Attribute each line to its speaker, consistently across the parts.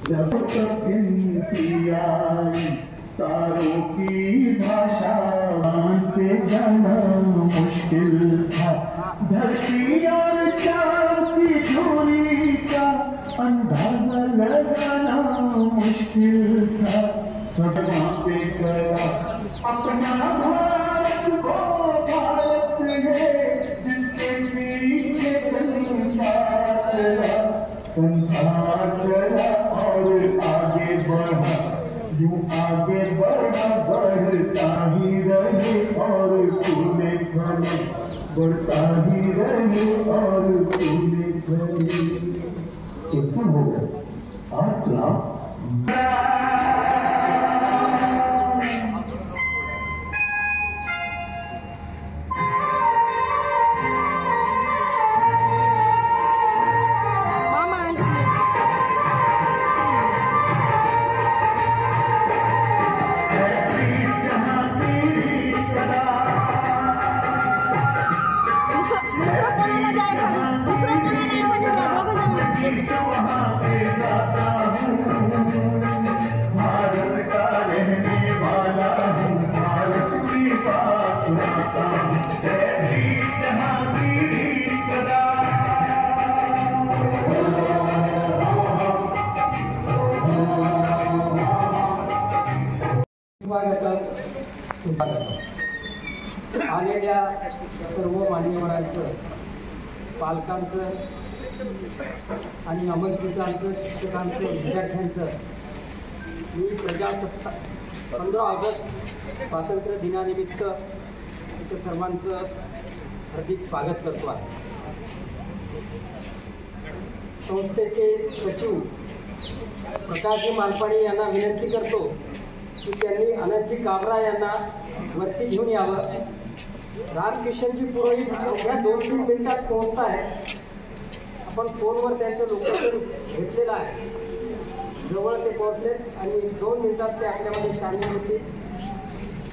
Speaker 1: जब तक तारों की भाषा मानते जाना मुश्किल था। धरती और चाँद की दूरी का अंदाजा लगाना मुश्किल था। सपना पे करा अपना भारत, वो भारत है जिसके पीछे संसार चला और आगे बढ़ा, यूं आगे बढ़ा बढ़ता ही रहे और तूने भले बढ़ता ही रहे और तूने भले। कितना हो गया आज सुनाओ। भारत का रहने वाला हूँ, भारत की बात सुनाता हूँ, जहाँ की सदा।
Speaker 2: आलेल्या सर्व मान्यवरांचं, पालकांचं आणि आमंत्रितांचं, शिक्षकांचं, विद्यार्थ्यांचं मी प्रजासत्ताक 15 ऑगस्ट स्वातंत्र्य दिनानिमित्त इथं सर्वांचं हार्दिक स्वागत करतो आहे। संस्थेचे सचिव प्रकाशजी मालपाणी यांना विनंती करतो की त्यांनी अनंतजी काबरा यांना वरती घेऊन यावं। रामकिशनजी पुरोहित अवघ्या 2-3 मिनिटात पोहोचत आहे। आपण फोनवर त्यांचं लोकेशन घेतलेलं आहे, जवळ ते पोहोचलेत आणि 2 मिनिटात ते आपल्यामध्ये सामील होते।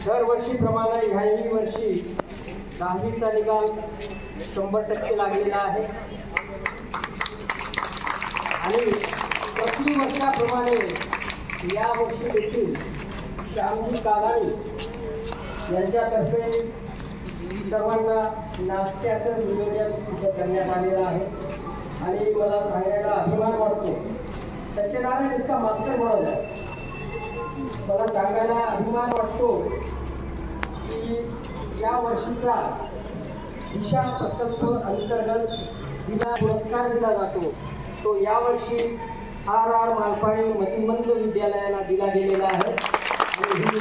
Speaker 2: दरवर्षीप्रमाणे ह्याही वर्षी 10वीचा निकाल 100% लागलेला आहे आणि प्रति वर्षाप्रमाणे यावर्षी देखील श्यामजी कालाणी यांच्यातर्फे सर्वांना नाश्त्याचं नियोजन करण्यात आलेलं आहे आणि मला सांगायला अभिमान वाटतो। सत्यनारायण इसका मास्टर म्हणून मला सांगायला अभिमान वाटतो की या वर्षीचा दिशा प्रकल्प अंतर्गत दिला पुरस्कार दिला जातो तो यावर्षी RR मालपाणी मतिमंद विद्यालयाला दिला गेलेला आहे आणि ही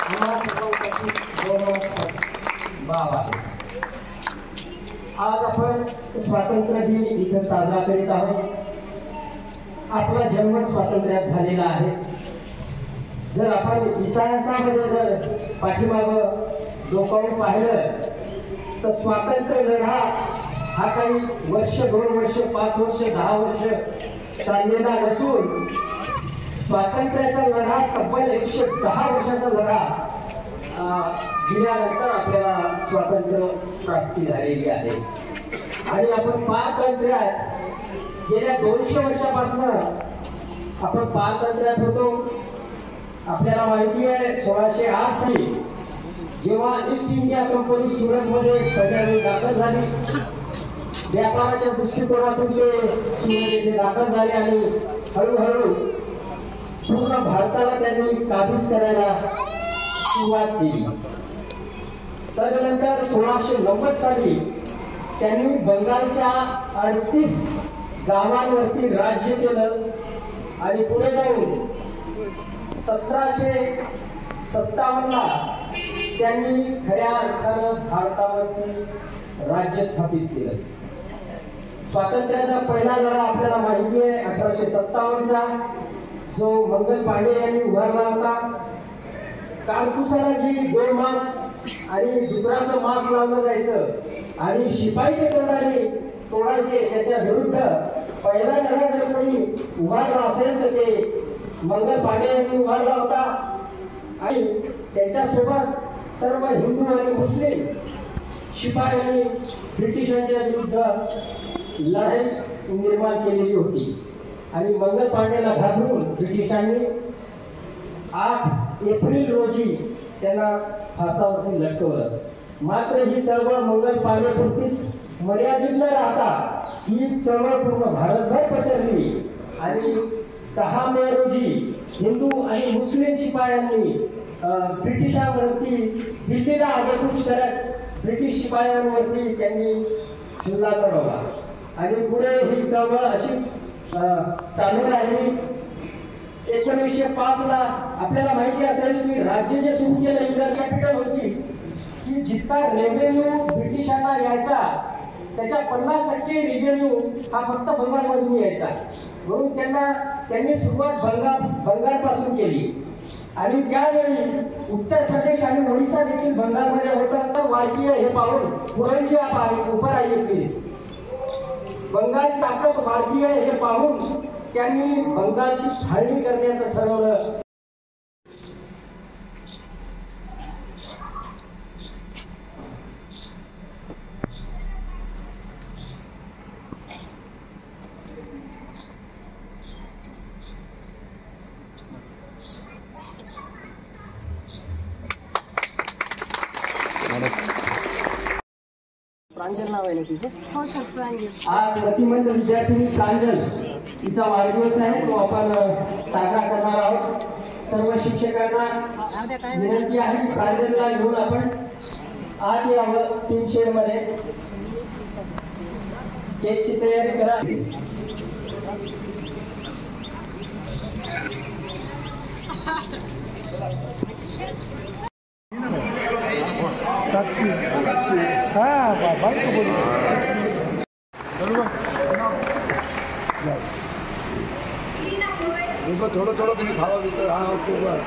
Speaker 2: आम्हाला सर्वांसाठी गौरवास्पद बाब आहे। आज आपण स्वातंत्र्य दिन इथं साजरा करीत आहोत। आपला जन्म स्वातंत्र्यात झालेला आहे। जर आपण इतिहासामध्ये जर पाठीमागं डोकावून पाहिलं तर स्वातंत्र्य लढा हा काही वर्ष, 2 वर्ष, 5 वर्ष, 10 वर्ष चाललेला नसून स्वातंत्र्याचा लढा तब्बल 110 वर्षाचा लढा दिल्यानंतर आपल्याला स्वातंत्र्य प्राप्ती झालेली आहे आणि आपण पारतंत्र्यात गेल्या 200 वर्षापासून आपण पारतंत्र्यात होतो। आपल्याला माहिती आहे 1608 साली जेव्हा ईस्ट इंडिया कंपनी सुरतमध्ये पहिल्यांदा दाखल झाली, व्यापाराच्या दृष्टिकोनातून ते सुरत येथे दाखल झाले आणि हळूहळू पूर्ण भारताला त्यांनी काबीज करायला सुरुवात केली। तदनंतर 1690 साली त्यांनी बंगालच्या 38 गावांवरती राज्य केलं आणि पुढे जाऊन 1757 ला त्यांनी खऱ्या अर्थानं भारतावरती राज्य स्थापित केलं। स्वातंत्र्याचा पहिला लढा आपल्याला माहिती आहे 1857 चा, जो मंगल पांडे यांनी उभारला होता। काळकुसाला जी 2 मास आणि डुकराचं मास लावलं जायचं आणि शिपाई ते तोडायचे त्याच्या विरुद्ध पहिला लढा जर कोणी उभारला असेल तर ते मंगल पांडे यांनी उभारला होता आणि त्याच्यासोबत सर्व हिंदू आणि मुस्लिम शिपायांनी ब्रिटिशांच्या विरुद्ध लढाई निर्माण केलेली होती आणि मंगल पांडेला घाबरून ब्रिटिशांनी 8 एप्रिल रोजी त्यांना फासावरती लटकवलं. मात्र ही चळवळ मंगल पांडेपुरतीच मर्यादित न राहता ही चळवळ पूर्ण भारतभर पसरली आणि 10 मे रोजी हिंदू आणि मुस्लिम शिपायांनी ब्रिटिशांवरती दिल्लीला आगेकूच करत ब्रिटिश शिपायांवरती त्यांनी हल्ला चढवला आणि पुढे ही चळवळ अशीच चालू राहिली. 1905 ला आपल्याला माहिती असेल की राज्य जे सुरू केलं इंग्रज कॅपिटल होती की जितका रेव्हेन्यू ब्रिटिशांना यायचा त्याच्या 50% रेव्हेन्यू हा फक्त बंगालमधून यायचा. म्हणून त्यांनी सुरुवात बंगालपासून केली आणि त्यावेळी उत्तर प्रदेश आणि ओडिसा देखील बंगालमध्ये होता. तर वारकीय हे पाहून पुरणजी आप ऊपर आइए प्लीज. बंगालची ताकद वारकीय हे पाहून त्यांनी बंगालची फाळणी करण्याचं ठरवलं. प्रांजल नाव आहे ना तिचं?
Speaker 3: हो सर, प्रांजल.
Speaker 2: आज गतिमंद विद्यार्थिनी प्रांजल तिचा वाढदिवस आहे तो आपण साजरा करणार आहोत. सर्व शिक्षकांना विनंती आहे की प्रांजलला घेऊन आपण आत यावं. 3 शेड मध्ये केकची तयारी करा.
Speaker 4: साक्षी हाँ बाल को बोलिए उनको थोड़ा थोड़ा तुम्हें खावा देते. हाँ उसके ऊपर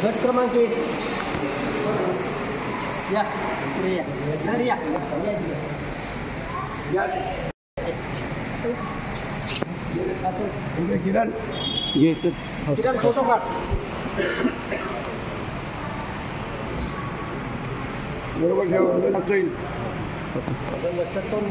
Speaker 2: गट क्रमांक 1 या पुढे या सर या
Speaker 4: किरण ये सर
Speaker 2: किरण फोटो काढ.
Speaker 4: बरोबर ठेवा जाईल.
Speaker 2: लक्षात ठेवून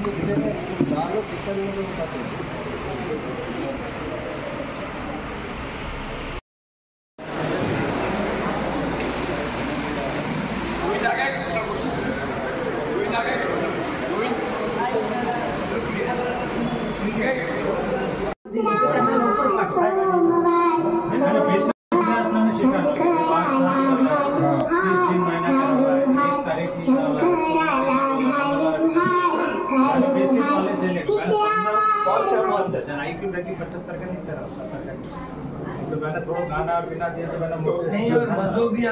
Speaker 5: नहीं और मज़ो भी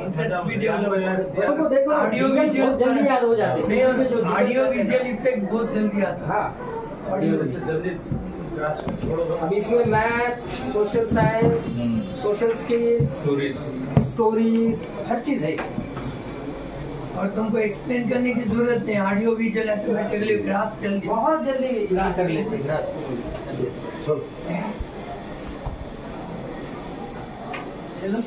Speaker 5: इंटरेस्ट भी डेवलप
Speaker 2: देखो ऑडियो भी जल्दी याद हो जाते.
Speaker 5: नहीं और जो ऑडियो विजुअल इफेक्ट बहुत जल्दी आता है.
Speaker 2: हाँ ऑडियो जल्दी. अब इसमें math, social science, social skills, stories हर चीज है.
Speaker 5: और तुमको एक्सप्लेन करने की जरूरत नहीं. ऑडियो विजुअल ऑटोमेटिकली ग्राफ जल्दी
Speaker 2: बहुत जल्दी कर लेते ग्रास.
Speaker 5: चलो